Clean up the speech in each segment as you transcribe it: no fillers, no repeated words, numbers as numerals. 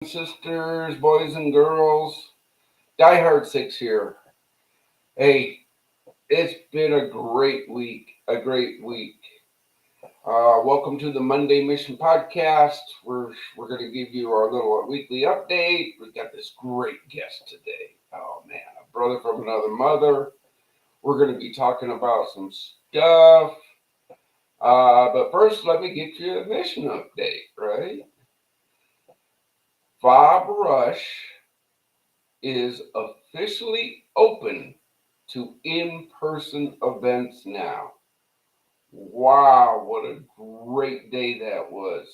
Sisters, boys and girls. Diehard Six here. Hey, it's been a great week. A great week. Welcome to the Monday Mission Podcast. We're going to give you our little weekly update. We've got this great guest today. Oh man, a brother from another mother. We're going to be talking about some stuff. But first, let me get you a mission update. Right, Bob Rush is officially open to in-person events now. Wow, what a great day that was.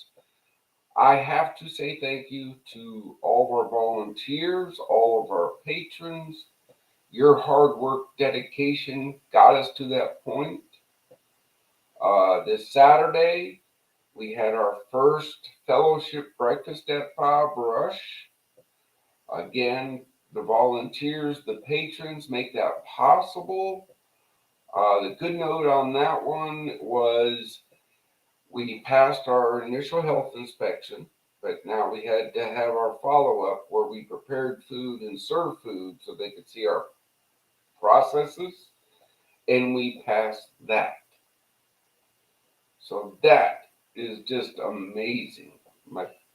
I have to say thank you to all of our volunteers, all of our patrons. Your hard work, dedication got us to that point. This Saturday, we had our first fellowship breakfast at Bob Rush. Again, the volunteers, the patrons make that possible. The good note on that one was we passed our initial health inspection, but now we had to have our follow up where we prepared food and served food so they could see our processes, and we passed that. So that is just amazing.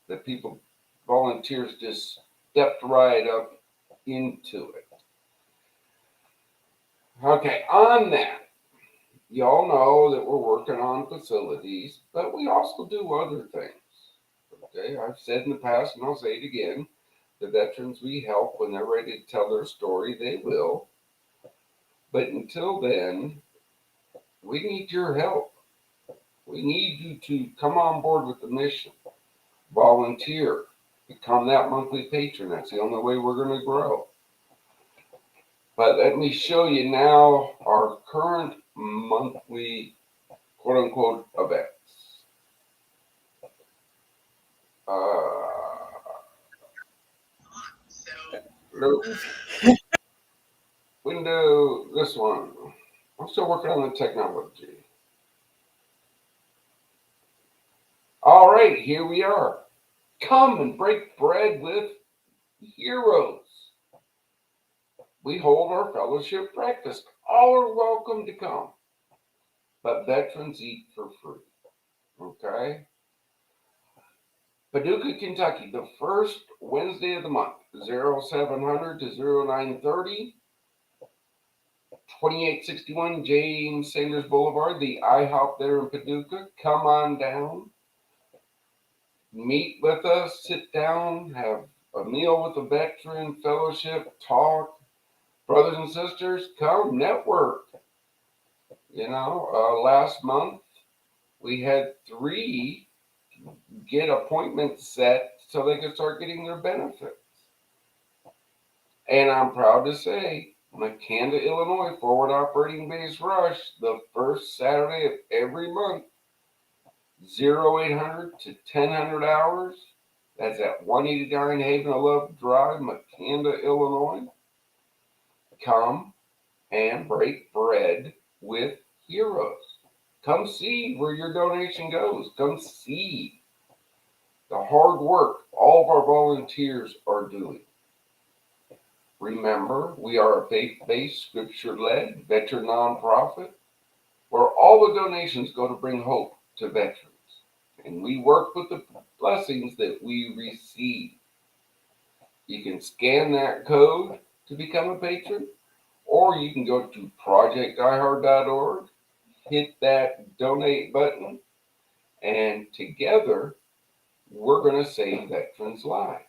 The people, volunteers, just stepped right up into it. Okay, on that, y'all know that we're working on facilities, but we also do other things. Okay, I've said in the past, and I'll say it again, the veterans we help when they're ready to tell their story, they will. But until then, we need your help. We need you to come on board with the mission, volunteer, become that monthly patron. That's the only way we're going to grow. But let me show you now our current monthly quote unquote events. Nope. Window, this one. I'm still working on the technology. All right, here we are. Come and break bread with heroes. We hold our fellowship breakfast. All are welcome to come, but veterans eat for free. Okay? Paducah, Kentucky, the first Wednesday of the month, 0700 to 0930, 2861 James Sanders Boulevard, the IHOP there in Paducah. Come on down, meet with us, sit down, have a meal with a veteran, fellowship, talk. Brothers and sisters, come network. Last month we had 3 get appointments set so they could start getting their benefits. And I'm proud to say, McKanda, Illinois, Forward Operating Base Rush, the first Saturday of every month, 0800 to 1000 hours. That's at 189 Haven of Love Drive, McKanda, Illinois. Come and break bread with heroes. Come see where your donation goes. Come see the hard work all of our volunteers are doing. Remember, we are a faith-based, scripture-led veteran nonprofit where all the donations go to bring hope to veterans. And we work with the blessings that we receive. You can scan that code to become a patron, or you can go to projectdiehard.org, hit that donate button, and together we're going to save veterans' lives.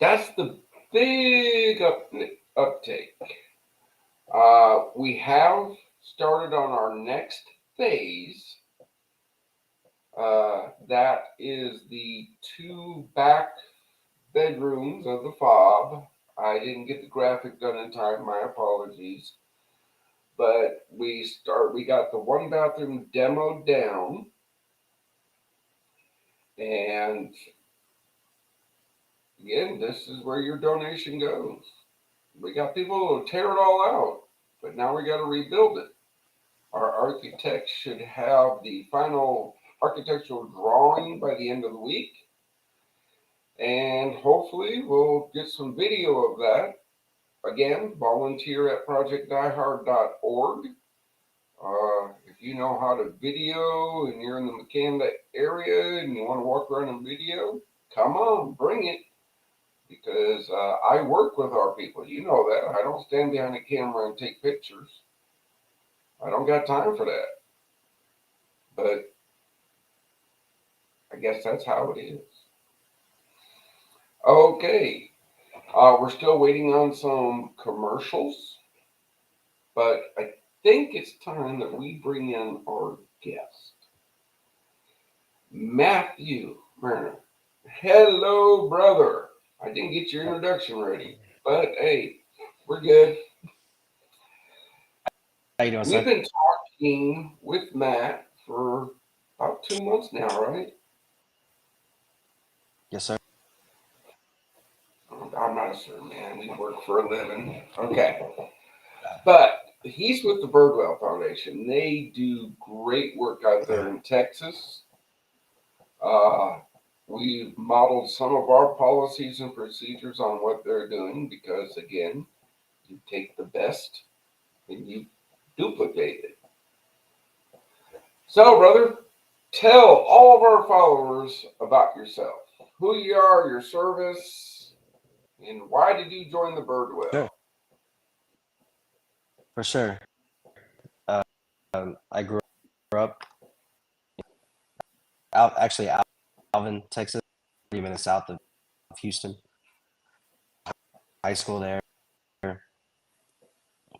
That's the big uptake. We have started on our next phase. That is the 2 back bedrooms of the fob. I didn't get the graphic done in time, my apologies. But we got the 1 bathroom demoed down. And again, this is where your donation goes. We got people who tear it all out, but now we got to rebuild it. Our architects should have the final architectural drawing by the end of the week. And hopefully we'll get some video of that. Again, volunteer at projectdiehard.org. If you know how to video and you're in the McCanda area and you want to walk around and video, come on, bring it. Because I work with our people. You know that. I don't stand behind a camera and take pictures. I don't got time for that. But I guess that's how it is. Okay. We're still waiting on some commercials. But I think it's time that we bring in our guest. Matthew Mariner. Hello, brother. I didn't get your introduction ready. But hey, we're good. How you doing, We've son? been talking with Matt for about 2 months now, right? Yes, sir. I'm not sure, man. We work for a living. Okay. But he's with the Birdwell Foundation. They do great work out there in Texas. We've modeled some of our policies and procedures on what they're doing because, again, you take the best and you duplicate it. So, brother, tell all of our followers about yourself, who you are, your service, and why did you join the Birdwell? Sure. For sure. I grew up actually Alvin, Texas, 30 minutes south of Houston. High school there.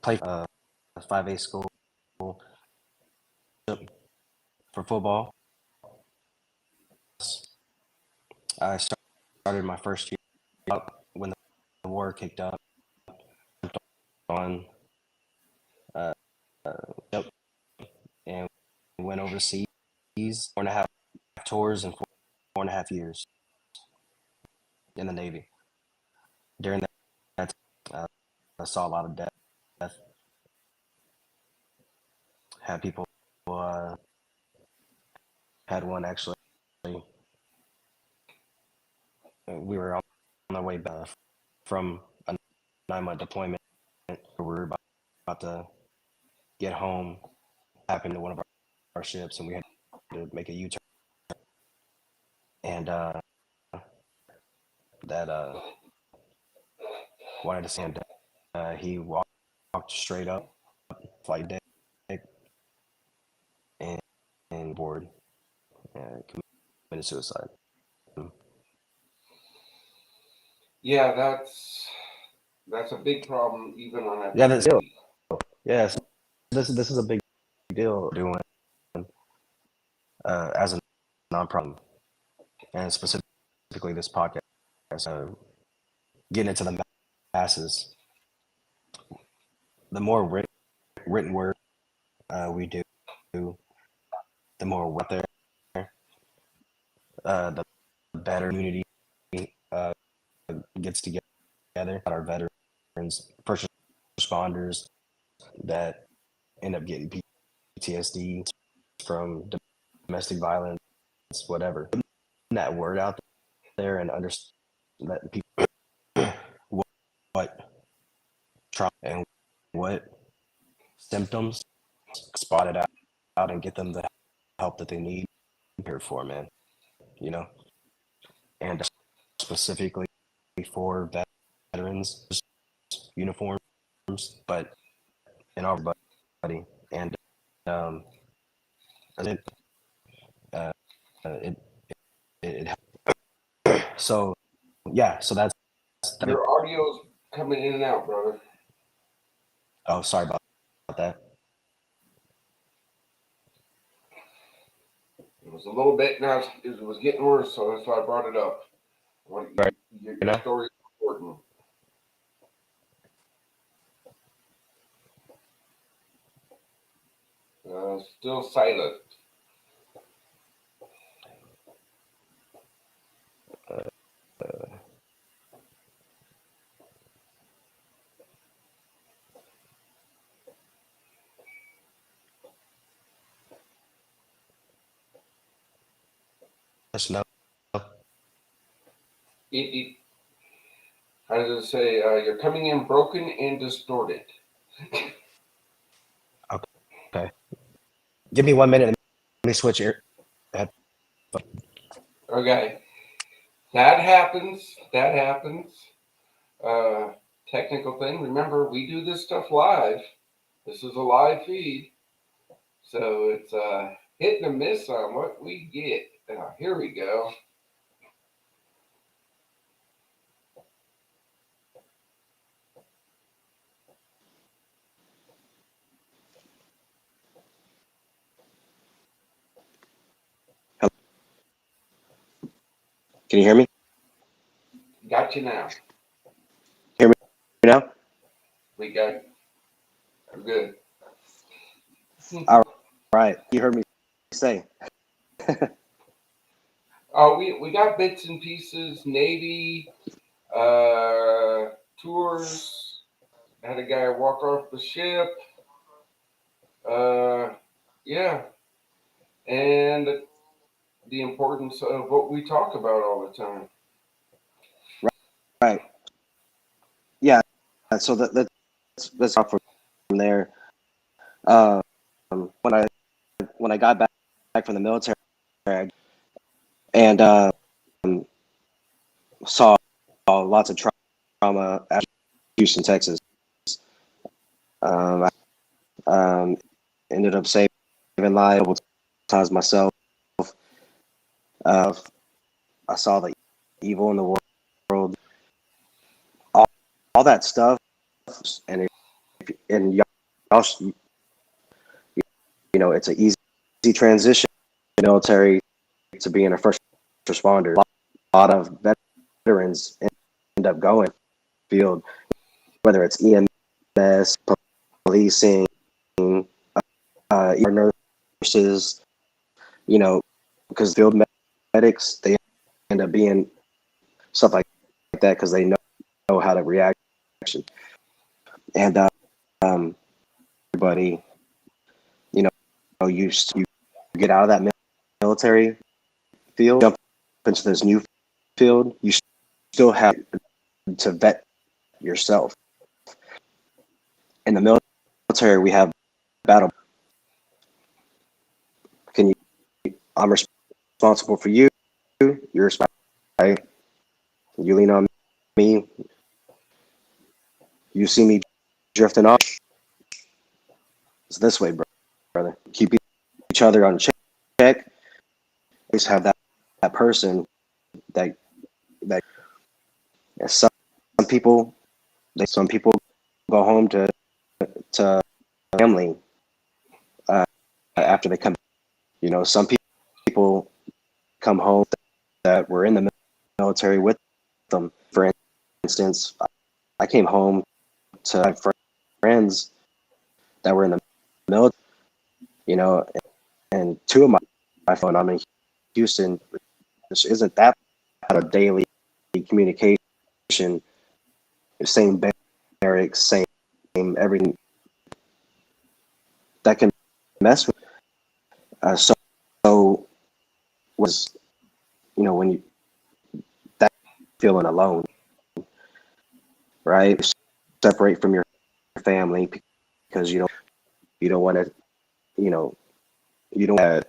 Played 5A school for football. I started my first year when the war kicked up. On and went overseas. 4.5 tours and 4.5 years in the Navy. During that, I saw a lot of death. Had people. Had one actually. We were on our way back from a 9-month deployment. We were about to get home. Happened to one of our ships, and we had to make a U-turn. And that wanted to stand. He walked straight up, flight deck, and board, committed suicide. Yeah, that's a big problem even on that. Yeah, that's it. Yes, this is a big deal doing as a non-problem, and specifically this podcast, getting into the masses. The more written word we do, the more we're out there, the better community gets together. Our veterans, first responders that end up getting PTSD from domestic violence, whatever. Putting that word out there and letting people what trauma and what symptoms, spot it out and get them the help that they need here for, man. You know, and specifically for veterans, uniforms, but in our body. And it, uh, it, it so yeah, so that's Your audio's coming in and out, brother. Oh, sorry about that. It was a little bit now. It was getting worse, so that's why I brought it up. Your story is important. Still silent. us know. It, how does it say? You're coming in broken and distorted. Okay. Give me 1 minute. Let me switch ear. Okay, that happens. That happens. Uh, Technical thing. Remember, we do this stuff live. This is a live feed, so it's hit and a miss on what we get. Here we go. Can you hear me? Got you now. Hear me now? We got. We're good. All right. You heard me say. Oh, we got bits and pieces. Navy tours. Had a guy walk off the ship. Yeah, and the importance of what we talk about all the time. Right. Yeah. So let's talk from there. Um, when I got back from the military and saw lots of trauma at Houston, Texas. I ended up saving lives a couple times myself. Uh, I saw the evil in the world, all, all that stuff, and y'all, it's an easy transition from the military to being a first responder. A lot of veterans end up going field, whether it's EMS, policing, nurses, because field medics, they end up being stuff like that because they know how to react. And everybody, you get out of that military field, jump into this new field, you still have to vet yourself. In the military, we have battle. I'm responsible for you. You're responsible, right? You lean on me. You see me drifting off. It's this way, brother. Keep each other on check. Always have that person that some people go home to family after they come. Some people come home that were in the military with them. For instance, I came home to my friends that were in the military, and two of my phone. I'm in Houston, which isn't that a daily communication. Same barracks, same everything that can mess with. So was when you that feeling alone, right? Separate from your family because you don't want to you don't want to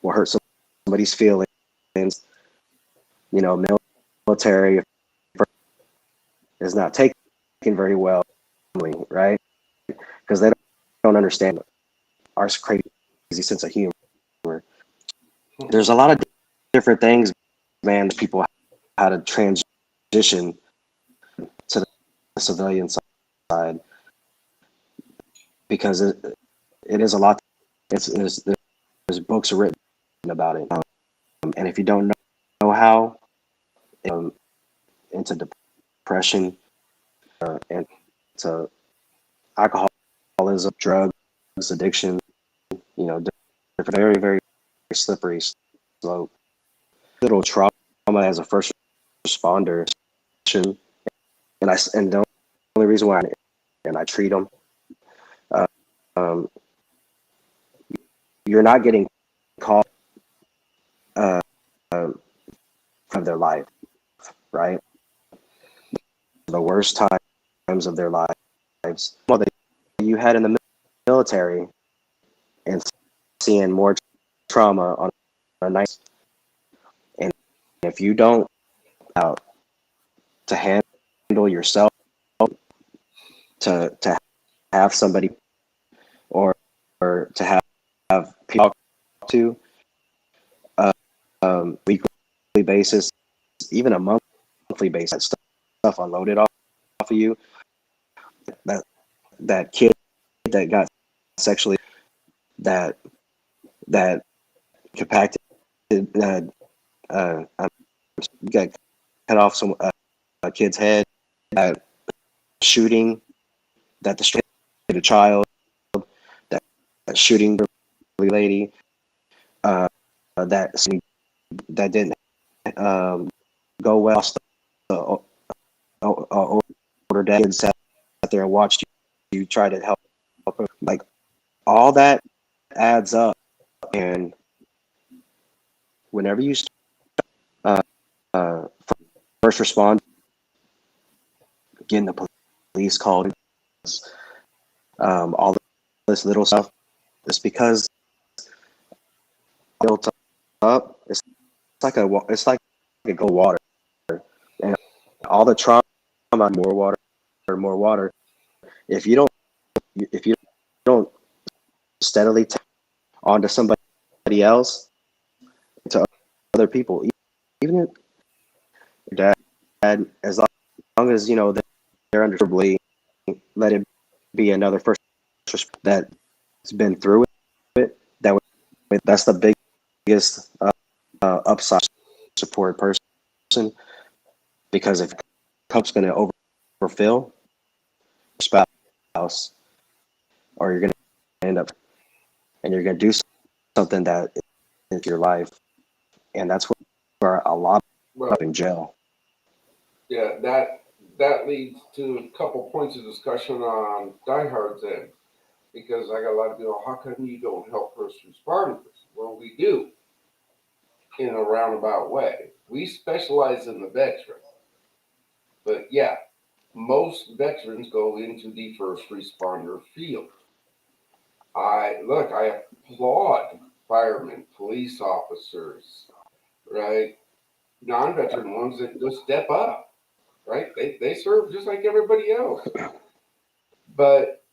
will hurt somebody's feelings. Military is not taken very well, right? Because they don't understand our crazy sense of humor. There's a lot of different things, man. People how to transition to the civilian side because it is a lot. There's books written about it, and if you don't know how, into depression and to alcoholism, drugs, addiction, very, very slippery slope. Little trauma as a first responder, and the only reason why I treat them, um, you're not getting called of their life, right? The worst times of their lives. Well, that you had in the military, and seeing more trauma on a night. And if you don't out to handle yourself, to have somebody or to have people to weekly basis, even a monthly basis, stuff unloaded off of you. That kid that got sexually that compacted got cut off some a kid's head, that shooting that destroyed a child, that shooting the lady, that didn't go well. Older dad sat there and watched you try to help her. Like, all that adds up, and whenever you first respond, getting the police called, all this little stuff, it's because built up. It's like a go water, and all the trauma, more water. If you don't steadily onto somebody else, to other people, even if your dad, as long as they're understandably, let it be another first that's been through it. That's the biggest upside support person, because if cup's going to overfill your spouse, or you're going to end up and you're going to do something that is your life, and that's where a lot up in jail. Yeah, that leads to a couple points of discussion on Die Hard's end, because I got a lot of people, how come you don't help first responders? Well, we do, in a roundabout way. We specialize in the veteran, but yeah, most veterans go into the first responder field. I applaud firemen, police officers, right? Non-veteran ones that just step up, right? They serve just like everybody else. But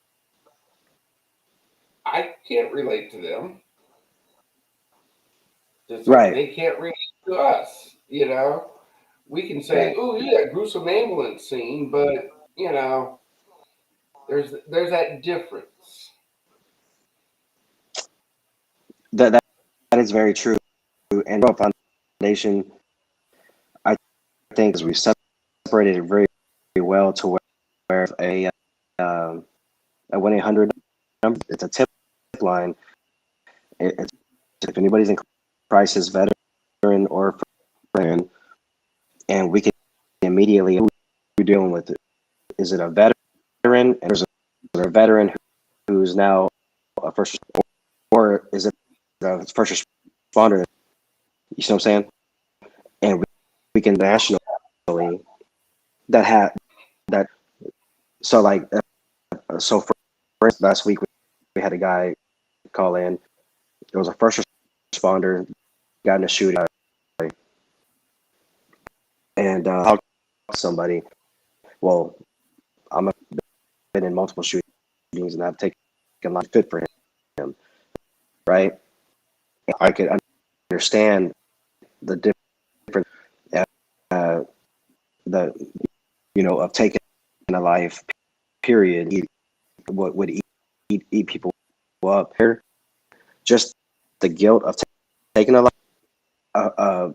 I can't relate to them. Just like Right. they can't relate to us, We can say, Right. oh yeah, gruesome ambulance scene, but there's that difference. That is very true. And our foundation, I think, is we separated it very, very well to where a 1-800 number, it's a tip line. It's, if anybody's in crisis, veteran or friend, and we can immediately, who we're dealing with it. Is it a veteran, and is it a veteran who's now a first, or is it a first responder? You see what I'm saying? And we can nationally that. So like, so for last week we had a guy call in. It was a first responder, got in a shooting, and talked to somebody. Well, I'm been in multiple shootings, and I've taken a lot of fit for him, right? I could understand the difference, of taking a life. Period. What would eat people up here? Just the guilt of taking a life. A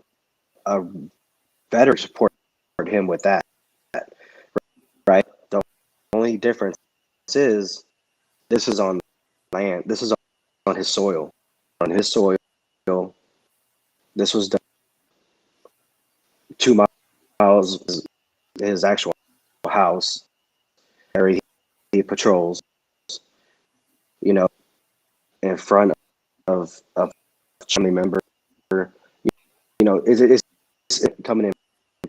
veteran support him with that, right? The only difference is this is on land. This is on his soil. On his soil, this was done 2 miles his actual house. Area he patrols, in front of a family member. It's this coming in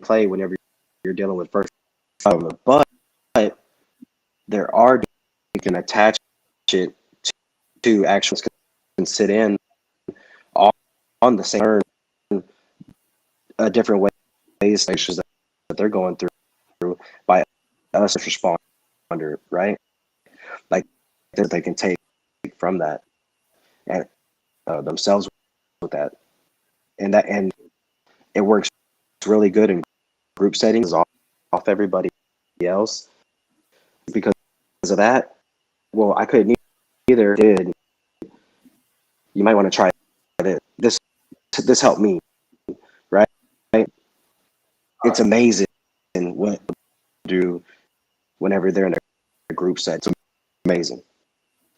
play whenever you're dealing with first problem. But there are you can attach it to actions can sit in on the same different ways that they're going through by us as responder, right? Like that they can take from that and themselves with that, and it works really good in group settings off everybody else because of that. Well, I couldn't either. Did you might want to try it? This helped me, right? It's amazing what they do whenever they're in a group set. It's amazing.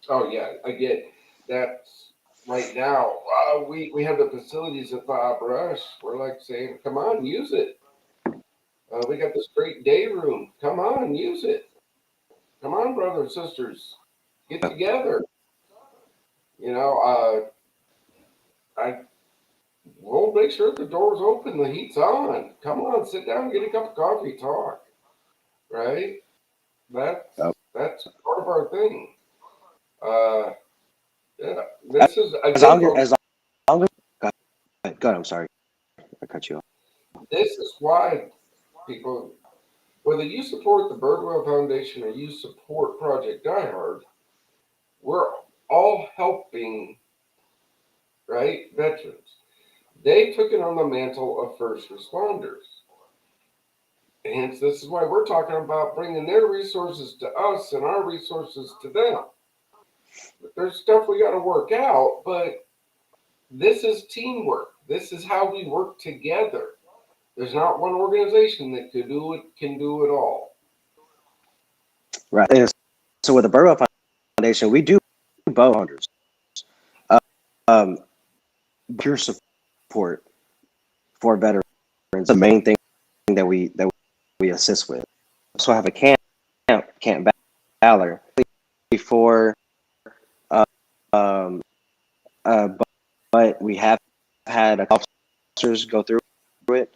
Oh yeah, again, that's right now. We have the facilities at Bob Rush. We're like saying, come on, use it. We got this great day room. Come on, use it. Come on, brothers, sisters, get together. You know, I we'll make sure the door's open, the heat's on. Come on, sit down, get a cup of coffee, talk. Right? That's part of our thing. Uh, yeah, this is As again. long as God, I'm sorry, I cut you off. This is why people, whether you support the Birdwell Foundation or you support Project Die Hard, we're all helping, right? Veterans. They took it on the mantle of first responders. Hence, this is why we're talking about bringing their resources to us and our resources to them. But there's stuff we got to work out, but this is teamwork. This is how we work together. There's not one organization that can do it all. Right. And so with the Birdwell Foundation, we do bow hunters. Um, pure support for veterans. The main thing that we assist with. So I have a camp Valor before, um, but we have had a couple officers go through it,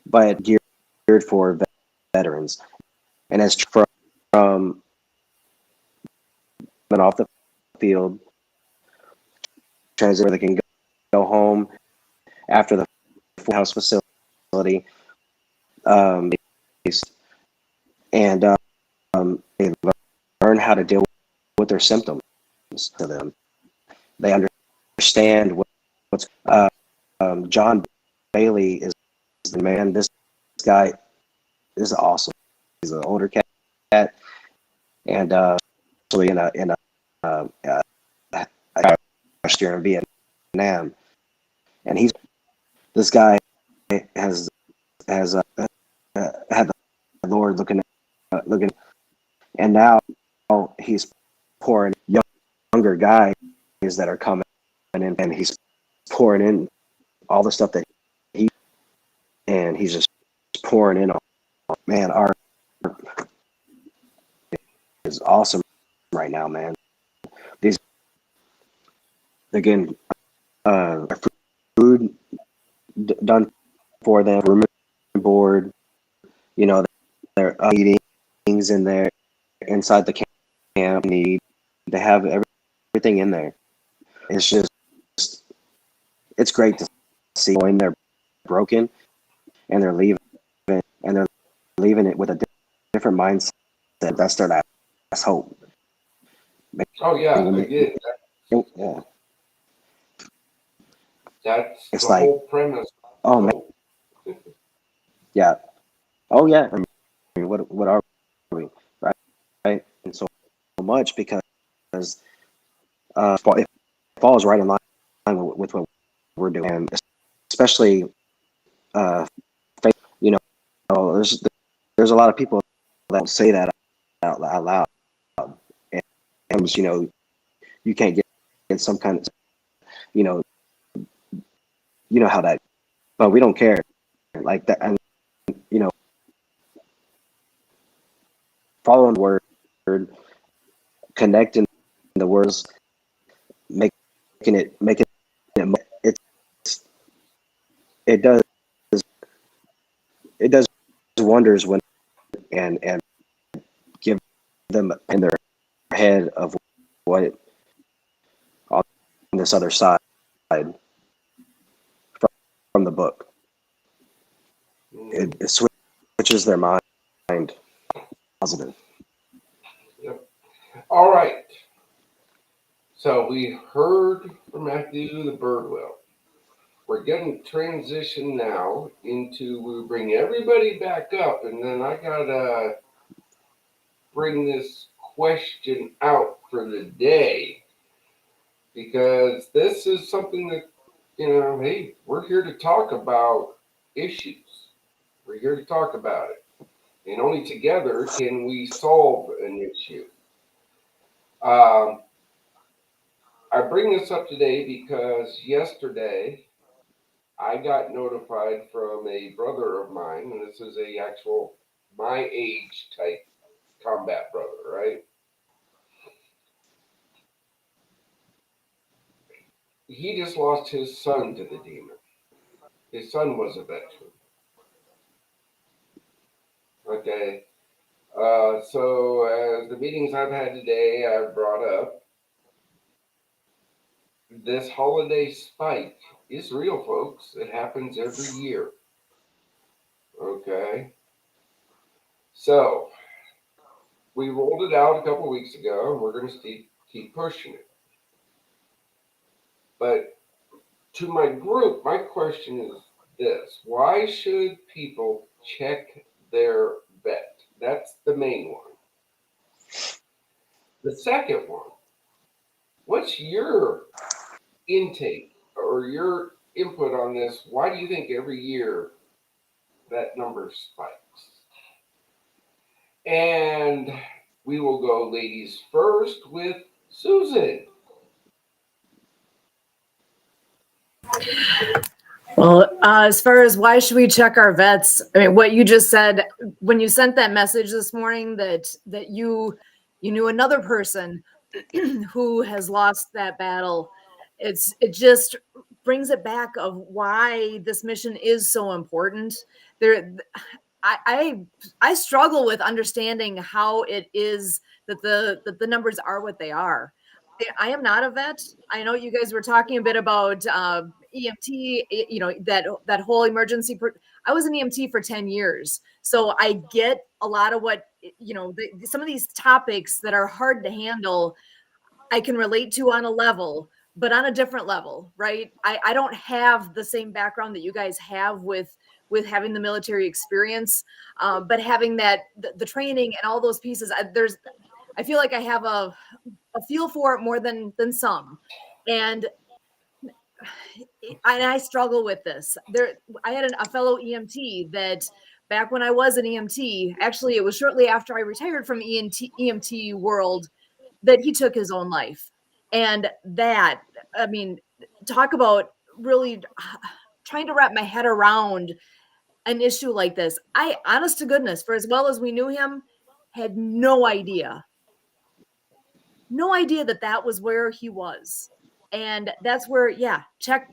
but geared for veterans, and it's from and off the field, transit where they can go home after the house facility, and they learn how to deal with their symptoms to them. They understand what's John Bailey is the man. This guy is awesome. He's an older cat, and so in a last year in Vietnam, and this guy has had the Lord looking, and now he's pouring younger guys that are coming in, and he's pouring in all the stuff that he's just pouring in. Man, our is awesome right now, man. These again, food done for them, room and board. You know, they're eating things in there inside the camp. They have everything in there. It's just, it's great to see when they're broken and they're leaving it with a different mindset. That's their last hope. Oh yeah, again, Yeah. that's It's the like, whole premise. oh man, yeah, oh yeah. I mean, what are we, right? And so much because it falls right in line with what we're doing, and especially you know, there's a lot of people that don't say that out loud, and you know, you can't get some kind of, you know how that, but we don't care like that, and you know, following the word, connecting the words, making it it does it does wonders when and give them in their head of what on this other side from the book. It switches their mind positive. Yep. All right. So we heard from Matthew the Birdwell. We're getting transition now into, we bring everybody back up, and then I gotta bring this question out for the day, because this is something that, hey, we're here to talk about issues. We're here to talk about it. And only together can we solve an issue. I bring this up today because yesterday I got notified from a brother of mine, and this is a actual my age type combat brother, right? He just lost his son to the demon. His son was a veteran. Okay. So as the meetings I've had today, I've brought up this holiday spike is real, folks. It happens every year. Okay. So we rolled it out a couple weeks ago, and we're going to keep pushing it. But to my group, my question is this: why should people check their vet? That's the main one. The second one, what's your intake or your input on this? Why do you think every year that number spikes? And we will go ladies first with Susan. Well, as far as why should we check our vets? I mean, what you just said when you sent that message this morning that you knew another person who has lost that battle. It just brings it back of why this mission is so important. I struggle with understanding how it is that the numbers are what they are. I am not a vet. I know you guys were talking a bit about EMT, that whole emergency. I was an EMT for 10 years. So I get a lot of what, some of these topics that are hard to handle, I can relate to on a level, but on a different level, right? I don't have the same background that you guys have with having the military experience, but having the training and all those pieces, I feel like I have a feel for it more than some. And I struggle with this. I had a fellow EMT that back when I was an EMT, actually it was shortly after I retired from EMT world, that he took his own life. And that, I mean, talk about really trying to wrap my head around an issue like this. I, honest to goodness, for as well as we knew him, had no idea that was where he was. And that's where, yeah, check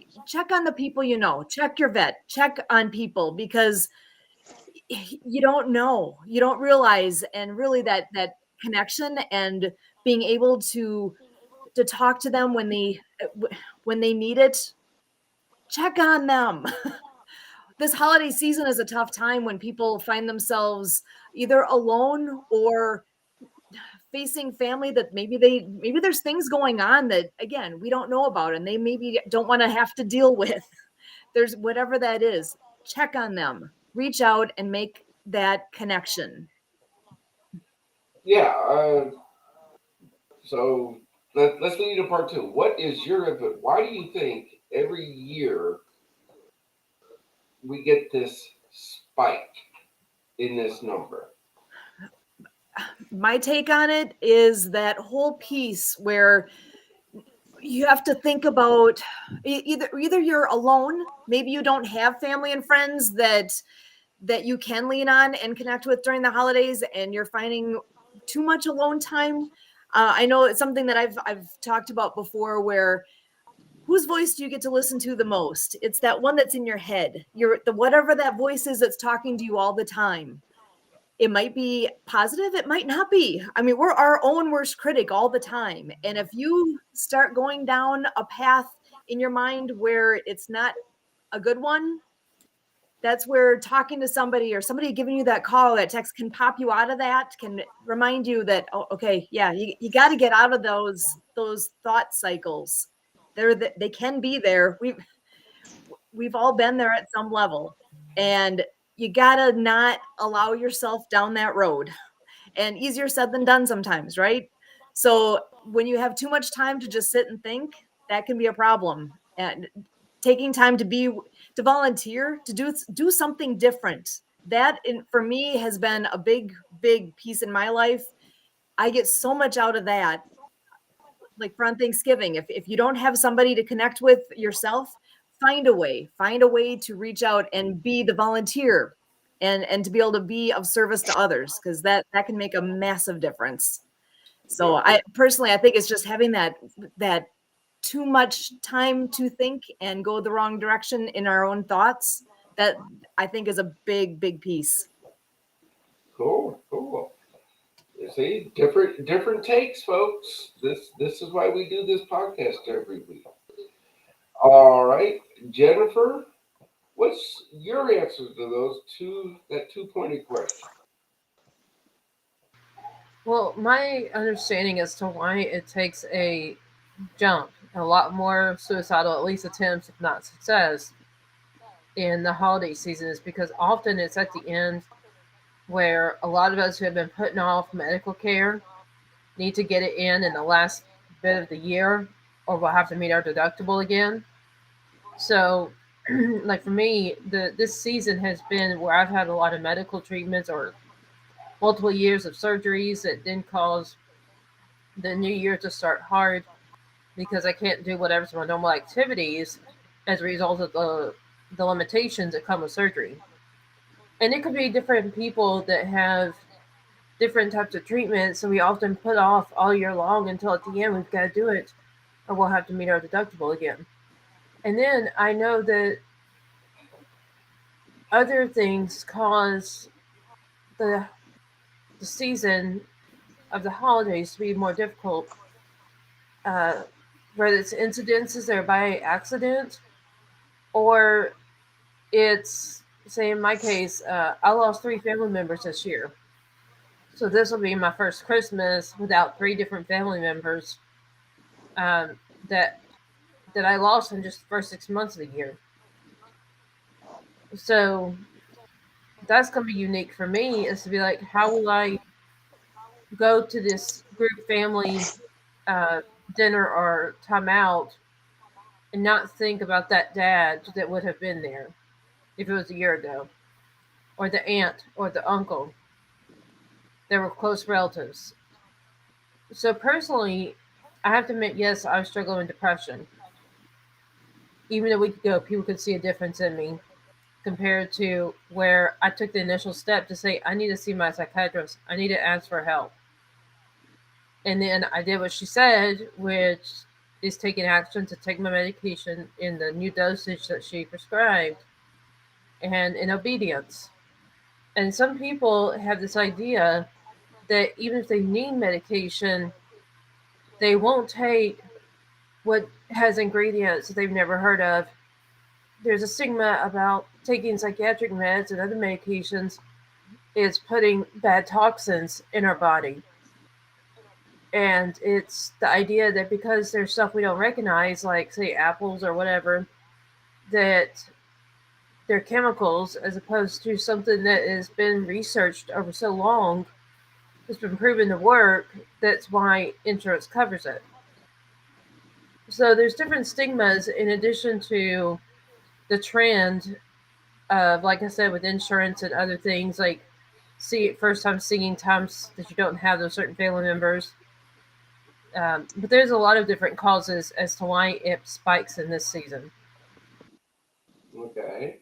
on the people, check your vet, check on people, because you don't know, you don't realize, and really that connection and being able to talk to them when they need it, check on them. This holiday season is a tough time when people find themselves either alone or facing family that maybe there's things going on that, again, we don't know about, and they maybe don't want to have to deal with. There's whatever that is, check on them, reach out and make that connection. Yeah. So let's lead to part two. What is your input? Why do you think every year we get this spike in this number? My take on it is that whole piece where you have to think about either you're alone, maybe you don't have family and friends that you can lean on and connect with during the holidays, and you're finding too much alone time. I know it's something that I've talked about before, where whose voice do you get to listen to the most? It's that one that's in your head. Whatever that voice is that's talking to you all the time. It might be positive, it might not be. I mean, we're our own worst critic all the time. And if you start going down a path in your mind where it's not a good one, that's where talking to somebody or somebody giving you that call, that text can pop you out of that, can remind you that, oh, okay, yeah, you got to get out of those thought cycles. They can be there. We've all been there at some level, and you got to not allow yourself down that road. And easier said than done sometimes, right? So when you have too much time to just sit and think, that can be a problem. And taking time to volunteer, to do something different, that for me has been a big piece in my life. I get so much out of that. Like for on Thanksgiving, if you don't have somebody to connect with yourself, find a way to reach out and be the volunteer, and to be able to be of service to others, because that can make a massive difference. So I personally, I think it's just having that too much time to think and go the wrong direction in our own thoughts, that I think is a big piece. Cool. You see, different takes, folks. This is why we do this podcast every week. All right, Jennifer, what's your answer to that two-pointed question? Well, my understanding as to why it takes a jump, a lot more suicidal, at least attempts, if not success, in the holiday season is because often it's at the end where a lot of us who have been putting off medical care need to get it in the last bit of the year, or we'll have to meet our deductible again. So, like for me, this season has been where I've had a lot of medical treatments or multiple years of surgeries that then cause the new year to start hard because I can't do whatever's my normal activities as a result of the limitations that come with surgery. And it could be different people that have different types of treatments, so we often put off all year long until at the end we've got to do it, or we'll have to meet our deductible again. And then I know that other things cause the season of the holidays to be more difficult, whether it's incidences that are by accident, or it's, say in my case, I lost 3 family members this year. So this will be my first Christmas without 3 different family members that I lost in just the first 6 months of the year. So that's going to be unique for me, is to be like, how will I go to this group family dinner or time out and not think about that dad that would have been there if it was a year ago, or the aunt or the uncle that were close relatives. So personally, I have to admit, yes, I was struggling with depression. Even a week ago, people could see a difference in me compared to where I took the initial step to say, I need to see my psychiatrist. I need to ask for help. And then I did what she said, which is taking action to take my medication in the new dosage that she prescribed and in obedience. And some people have this idea that even if they need medication, they won't take what has ingredients that they've never heard of. There's a stigma about taking psychiatric meds and other medications is putting bad toxins in our body. And it's the idea that because there's stuff we don't recognize, like, say, apples or whatever, that they're chemicals, as opposed to something that has been researched over so long, it's been proven to work. That's why insurance covers it. So there's different stigmas in addition to the trend of, like I said, with insurance and other things, like first time seeing times that you don't have those certain family members. But there's a lot of different causes as to why it spikes in this season. Okay.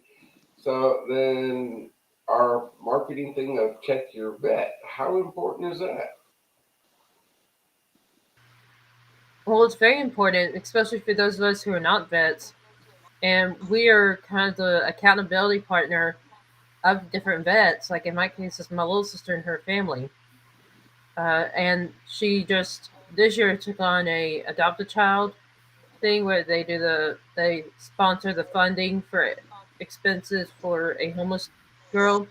So then our marketing thing of check your vet, how important is that? Well, it's very important, especially for those of us who are not vets. And we are kind of the accountability partner of different vets. Like in my case, it's my little sister and her family. And she just this year took on a adopt a child thing where they sponsor the funding for expenses for a homeless girl.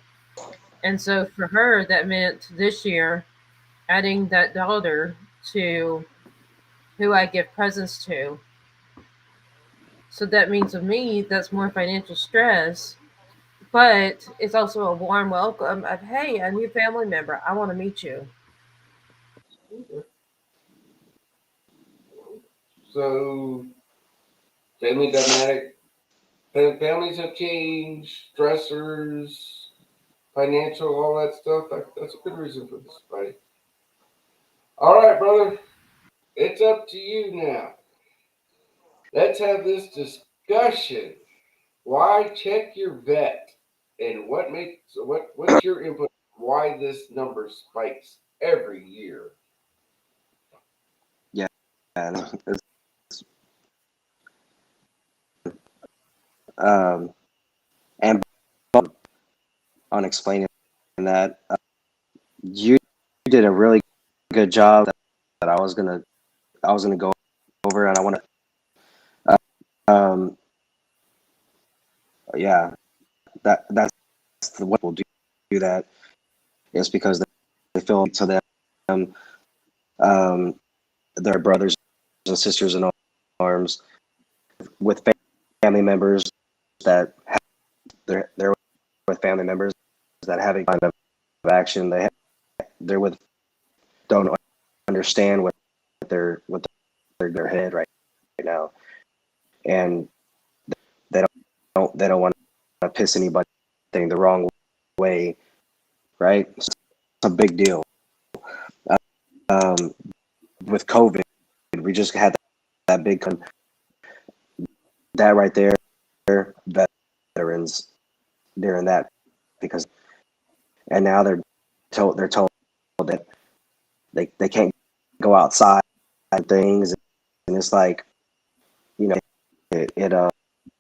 And so for her, that meant this year adding that daughter to who I give presents to. So that means with me, that's more financial stress, but it's also a warm welcome of, hey, a new family member. I want to meet you. So family dynamic, families have changed, stressors, financial, all that stuff. That's a good reason for this fight. All right, brother, it's up to you now. Let's have this discussion. Why check your vet, and what's your input? Why this number spikes every year? Yeah, and um, and on explaining that you did a really good job that I was gonna go over, and I want to yeah, that's the what will do that is because they feel to them um, their brothers and sisters in arms with family members that they're with family members that have a kind of action they're with don't understand what their head right now, and they don't want to piss anybody the wrong way, right? It's a big deal. Um, with COVID, we just had that big that right there, veterans during that because and now they're told that they can't go outside and things, and it's like it it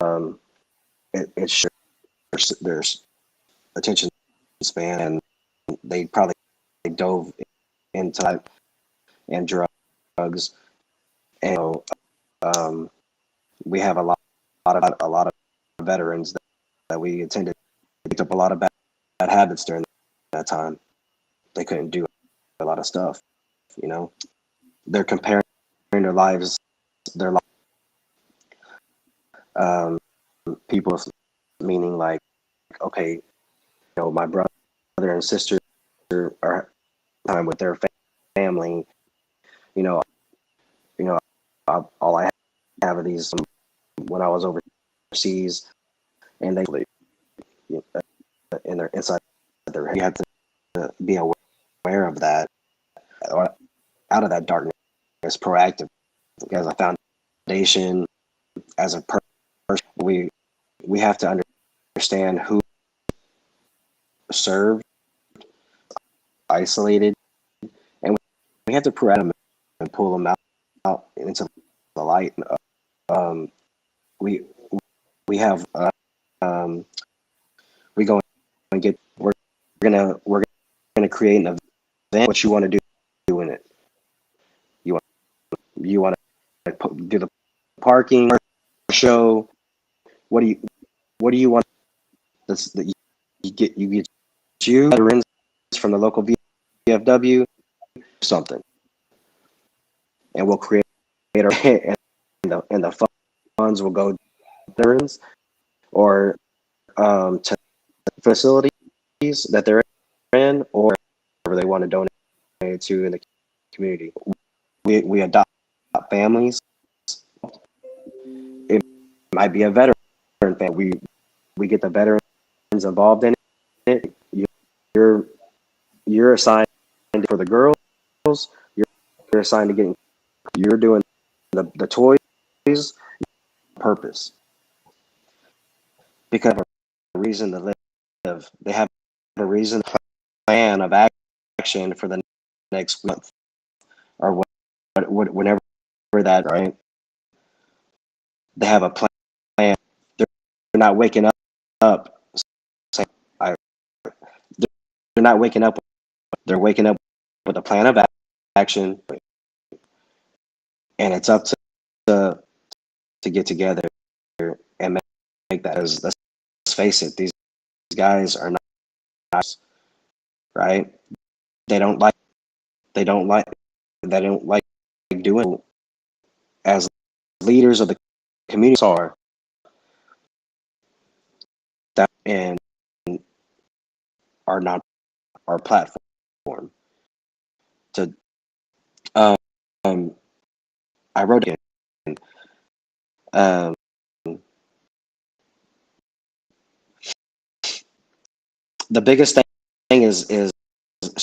um it sure there's attention span, and they probably dove into that and drugs, and um we have a lot of veterans that we attended picked up a lot of bad habits during that time. They couldn't do a lot of stuff, you know. They're comparing their life, um, people, meaning like, okay, my brother and sister are time with their family, you know, you know, all I have are these when I was overseas, and they, in their inside their head, you have to be aware of that, or out of that darkness, proactive as a foundation, as a person. We have to understand who served, isolated, and we have to press them and pull them out into the light. Um, we we have we go and get we're gonna create an event. What you want to do in it? You want to do the parking show? What do you want? That's that you get veterans from the local VFW something, and we'll create our and the funds will go to veterans or to facilities that they're in, or whatever they want to donate to in the community. We adopt families. It might be a veteran family. We get the veterans involved in it. You're you're assigned for the girls. You're assigned to getting. You're doing the toys. Purpose, because they have a reason to live. They have a reason, plan of action for the next month or whenever that, right? They have a plan. They're not waking up saying, they're not waking up. They're waking up with a plan of action, and it's up to get together and make that. As let's face it, these guys are not right. They don't like. They don't like. They don't like doing as leaders of the community are that and are not our platform to I wrote it um the biggest thing is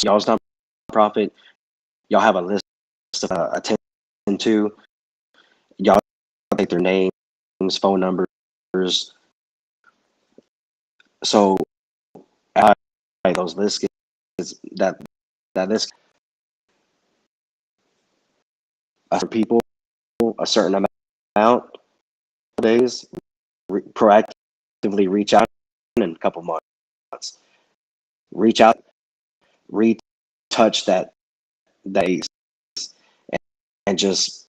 y'all's nonprofit. Y'all have a list of attend to. Y'all take their names, phone numbers. So those lists is that list for people a certain amount of days proactively reach out in a couple months. Reach out, retouch that days, and just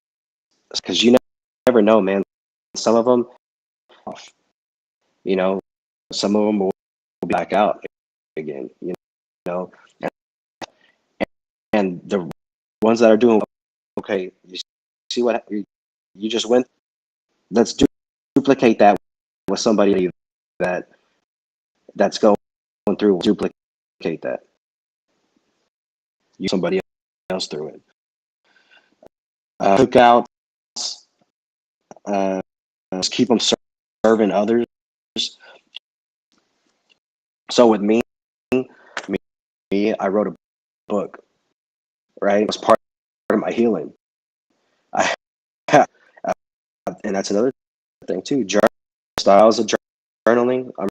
because you never know, man. Some of them, you know, some of them will be back out again, you know, and the ones that are doing okay, you see what you just went. Let's duplicate that with somebody that's going through. Duplicate that. You somebody else through it. Cookouts. Just keep them serving others. So with me, I wrote a book. Right, it was part of my healing. And that's another thing too. Styles of journaling. I'm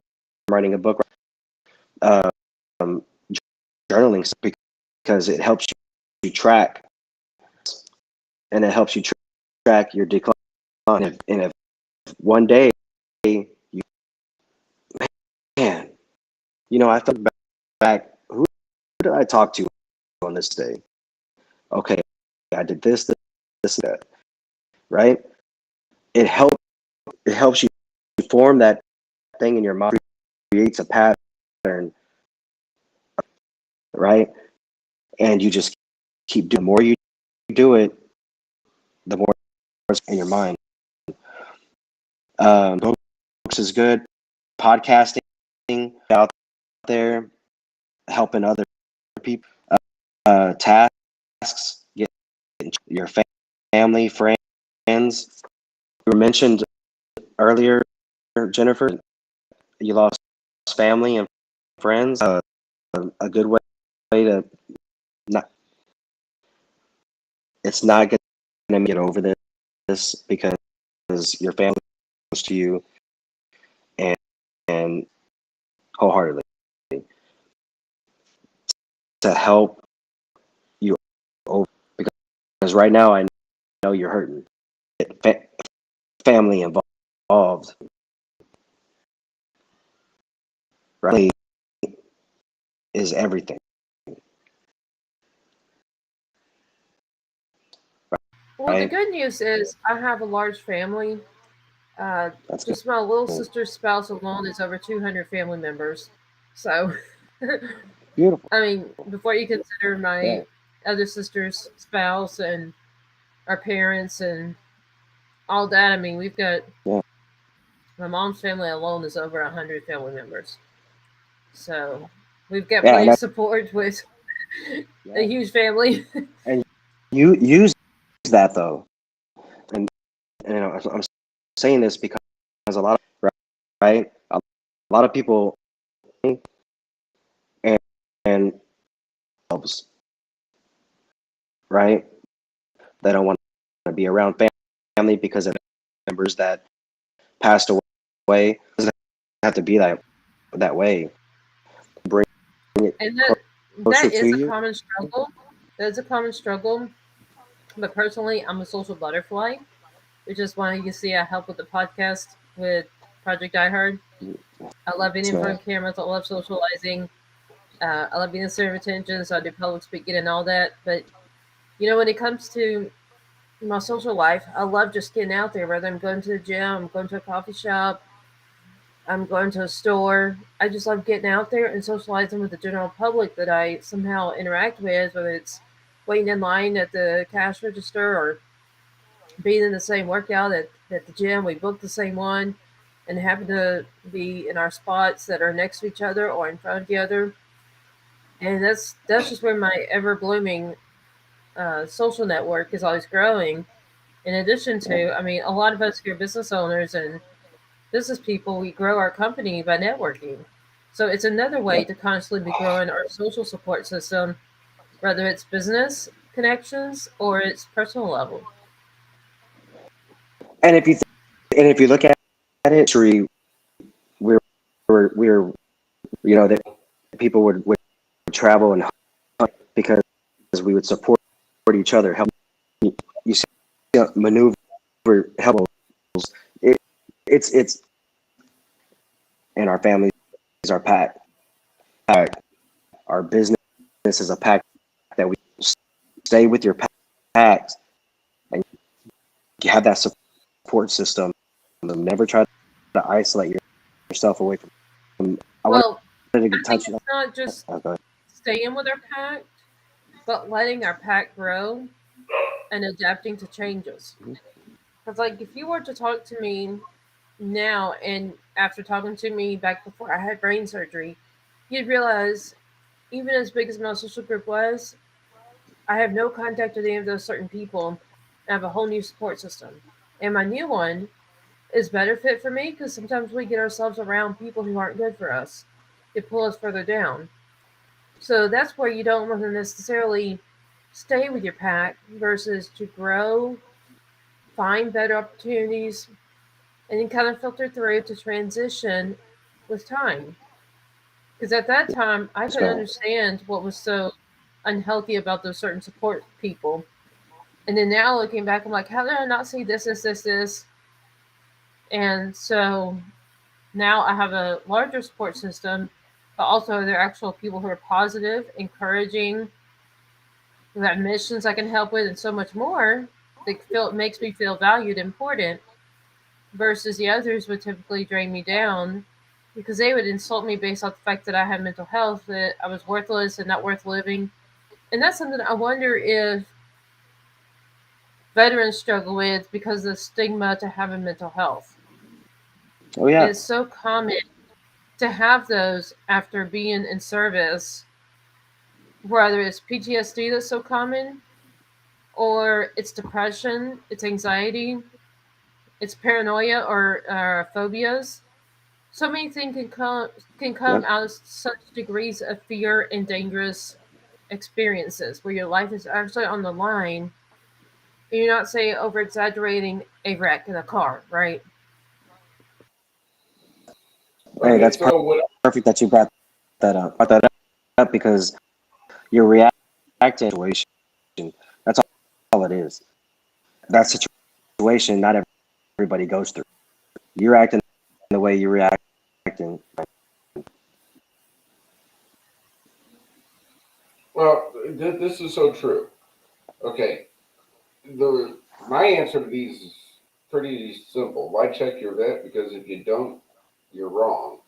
writing a book. Journaling because it helps you track, and it helps you track your decline. And if one day you, man, I thought back, who did I talk to on this day? Okay, I did this, that, right? It helps you form that thing in your mind, creates a pattern, right? And you just keep doing. The more you do it, the more it's in your mind. Books is good. Podcasting out there, helping other people. Tasks, get your family, friends. You were mentioned earlier, Jennifer. You lost family and friends. A good way to not. It's not going to get over this because your family is close to you and wholeheartedly to help you over, because right now I know you're hurting. Family involved, right, is everything. Well, the good news is I have a large family. That's Just my little sister's spouse alone is over 200 family members. So, beautiful. I mean, before you consider my other sister's spouse and our parents and all that, I mean, we've got my mom's family alone is over 100 family members. So, we've got plenty of support with a huge family. And you use that though, and I'm saying this because a lot of a lot of people and right, they don't want to be around family because of members that passed away. It doesn't have to be that way. Bring it And closer that is to a you. common struggle. That's a common struggle But personally, I'm a social butterfly, which is why you see I help with the podcast with Project I Heard. I love being Yes, in front ma'am. of cameras. I love socializing. I love being the center of attention, so I do public speaking and all that. But when it comes to my social life, I love just getting out there. Whether I'm going to the gym, I'm going to a coffee shop, I'm going to a store. I just love getting out there and socializing with the general public that I somehow interact with, whether it's waiting in line at the cash register or being in the same workout at the gym. We book the same one and happen to be in our spots that are next to each other or in front of the other. And that's just where my ever blooming social network is always growing. In addition Yeah. to, I mean, a lot of us who are business owners and business people, we grow our company by networking. So it's another way Yep. to constantly be growing our social support system, whether it's business connections or it's personal level. And if you look at it, history, we're we're that people would travel and hunt because we would support each other, help you see, maneuver, help. It, it's and our families are packed. Our business is a pack that we stay with your pack and you have that support system. Never try to isolate yourself away from. I wanted Well, to I think touch. it's not just Go ahead. staying with our pack, but letting our pack grow and adapting to changes. Because, like, if you were to talk to me now and after talking to me back before I had brain surgery, you'd realize, even as big as my social group was, I have no contact with any of those certain people. I have a whole new support system. And my new one is better fit for me because sometimes we get ourselves around people who aren't good for us. They pull us further down. So that's where you don't want to necessarily stay with your pack versus to grow, find better opportunities, and then kind of filter through to transition with time. Because at that time, I Yes, couldn't ma'am. understand what was so unhealthy about those certain support people. And then now looking back, I'm like, how did I not see this? And so now I have a larger support system, but also there are actual people who are positive, encouraging, who have missions I can help with, and so much more that makes me feel valued, important, versus the others would typically drain me down because they would insult me based off the fact that I had mental health, that I was worthless and not worth living. And that's something I wonder if veterans struggle with because of the stigma to having mental health. Oh yeah. It's so common to have those after being in service, whether it's PTSD that's so common, or it's depression, it's anxiety, it's paranoia or phobias. So many things can come Yep. out of such degrees of fear and dangerous experiences where your life is actually on the line. And you're not, say, over exaggerating a wreck in a car, right? Hey, Okay, that's so what perfect that you brought that up. Because you're reacting to a situation. That's all it is. That situation, not everybody goes through. You're acting the way you're reacting. well, this is so true. Okay, my answer to these is pretty simple. Why check your vet? Because if you don't, you're wrong.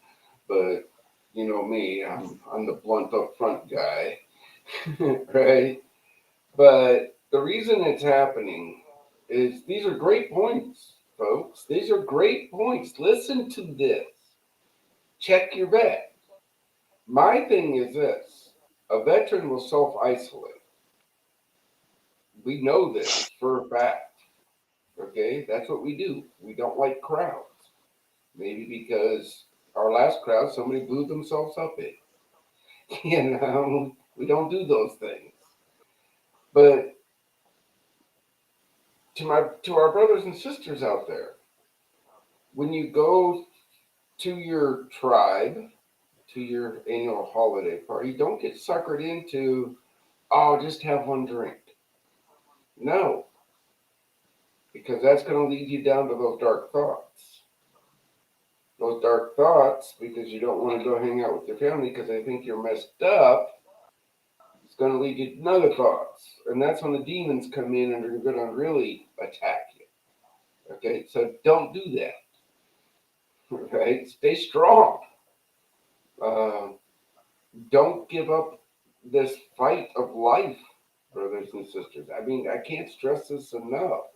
But you know me, I'm the blunt up front guy, right? But the reason it's happening is these are great points, folks. These are great points. Listen to this. Check your vet. My thing is this: a veteran will self isolate. We know this for a fact. Okay, that's what we do. We don't like crowds. Maybe because our last crowd, somebody blew themselves up in. We don't do those things. But to our brothers and sisters out there, when you go to your tribe, to your annual holiday party, don't get suckered into, oh, just have one drink. No, because that's going to lead you down to those dark thoughts. Those dark thoughts, because you don't want to go hang out with your family because they think you're messed up, it's going to lead you to other thoughts. And that's when the demons come in and are going to really attack you. Okay, so don't do that. Okay, stay strong. Don't give up this fight of life, brothers and sisters. I mean, I can't stress this enough.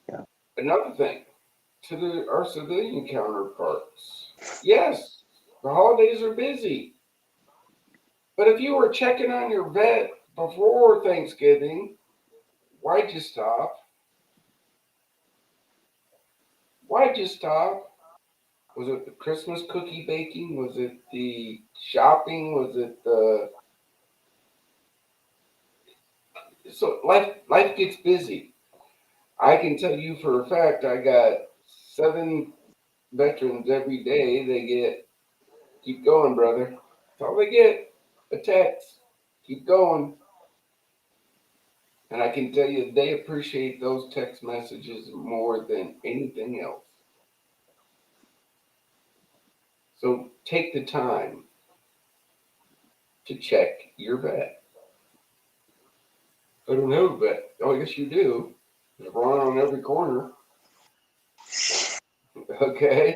Yeah. Another thing to our civilian counterparts. Yes, the holidays are busy. But if you were checking on your vet before Thanksgiving, why'd you stop? Why'd you stop? Was it the Christmas cookie baking? Was it the shopping? Was it the... So life gets busy. I can tell you for a fact I got 7 veterans every day. They get, keep going, brother. That's all they get. A text. Keep going. And I can tell you they appreciate those text messages more than anything else. So take the time to check your vet. I don't have a vet. Oh, yes, you do. There's one on every corner. Okay?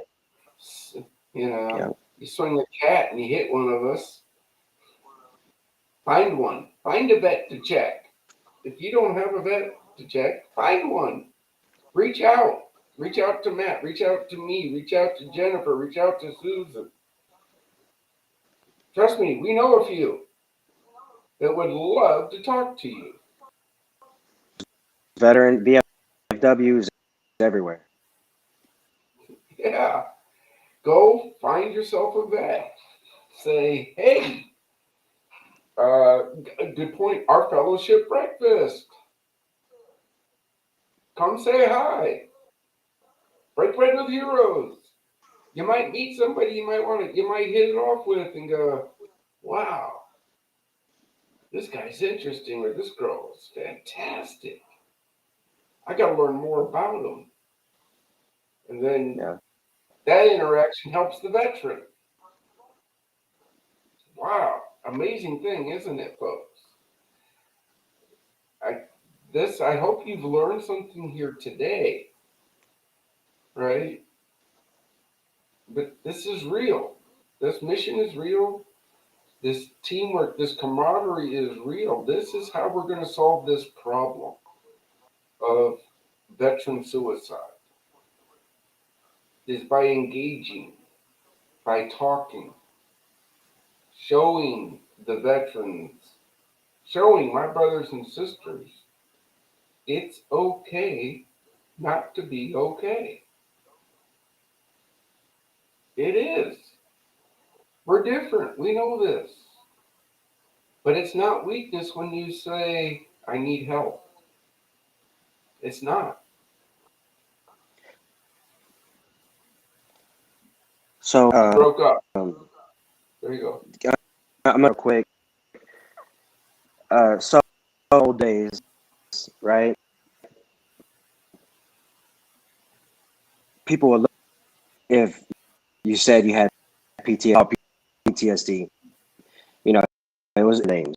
You know, Yeah. you swing a cat and you hit one of us. Find one. Find a vet to check. If you don't have a vet to check, find one. Reach out. Reach out to Matt. Reach out to me. Reach out to Jennifer. Reach out to Susan. Trust me, we know a few that would love to talk to you. Veteran VFWs everywhere. Yeah. Go find yourself a vet. Say, hey, good point. Our fellowship breakfast. Come say hi. Break bread with heroes. You might meet somebody you might hit it off with and go, wow, this guy's interesting, or this girl is fantastic. I got to learn more about them. And then that interaction helps the veteran. Wow, amazing thing, isn't it, folks? I hope you've learned something here today, right? But this is real. This mission is real. This teamwork, this camaraderie is real. This is how we're going to solve this problem of veteran suicide, is by engaging, by talking, showing the veterans, showing my brothers and sisters, it's okay not to be okay. It is. We're different. We know this. But it's not weakness when you say, I need help. It's not. So Broke up. There you go. I'm gonna quick. So old days, right? People would look if you said you had PTSD. You know, it was names,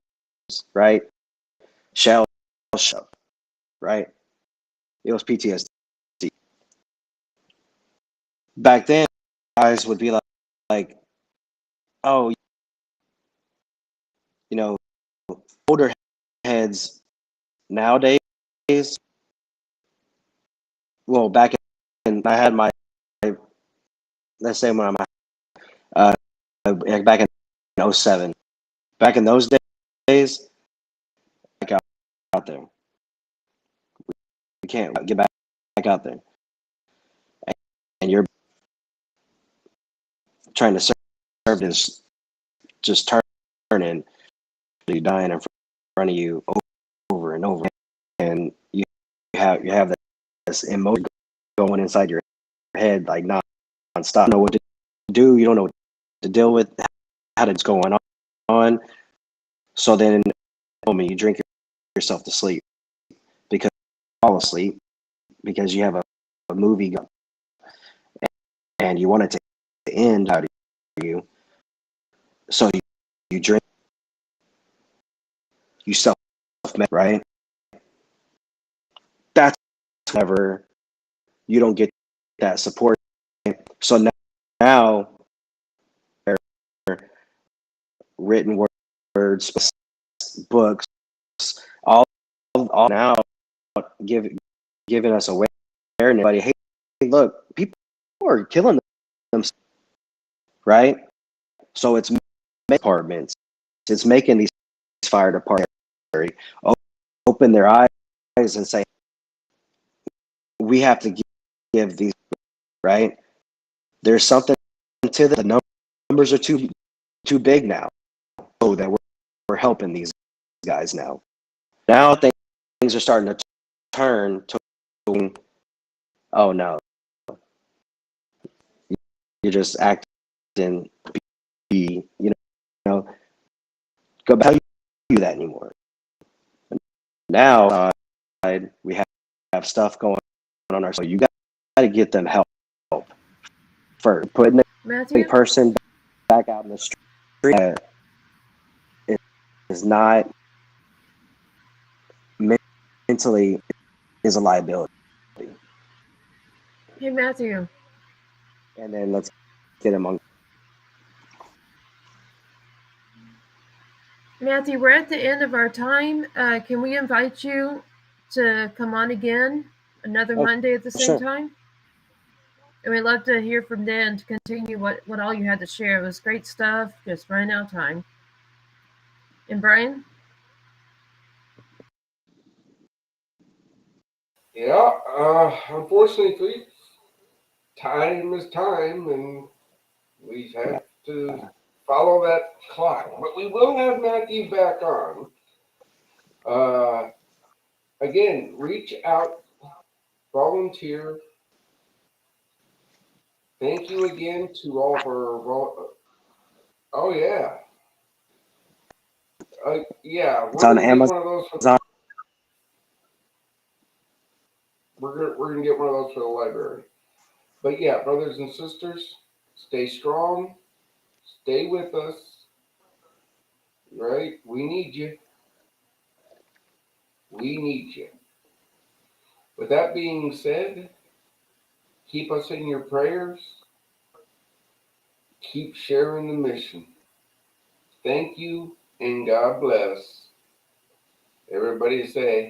right? Shell shock, right? It was PTSD. Back then, guys would be like, oh, you know, older heads nowadays. Well, back in, I had my, let's say when I'm back in 07. Back in those days, back out there. We can't get back out there. And you're trying to serve this, just turning, you dying in front of you over and over. And you have this emotion going inside your head like nonstop. You don't know what to do. You don't know what to deal with. How it's going on. So then moment you drink yourself to sleep because you fall asleep because you have a movie going and you want it to end out of you. So you drink, you self right? That's whenever you don't get that support. So now written words, books, all now giving us awareness. Hey, look, people are killing themselves, right? So it's departments, it's making these fire departments open their eyes and say, we have to give these, right? There's something to the numbers are too big now. So that we're helping these guys now. Now things are starting to turn to, oh no, you're just acting, go back to do that anymore. Now we have stuff going on our, so you got to get them help first. Putting the Matthew? person back out in the street is not mentally is a liability. Hey, Matthew. And then let's get him on. Matthew, we're at the end of our time. Can we invite you to come on again another Monday at the same time? And we'd love to hear from Dan to continue what all you had to share. It was great stuff. Just running out of time. And Brian? Yeah, unfortunately, time is time, and we have to follow that clock. But we will have Matthew back on. Again, reach out, volunteer. Thank you again to all of our. Oh yeah, yeah. It's on Amazon. We're gonna get one of those for the library. But yeah, brothers and sisters, stay strong. Stay with us. Right? We need you. We need you. With that being said, keep us in your prayers. Keep sharing the mission. Thank you and God bless. Everybody say,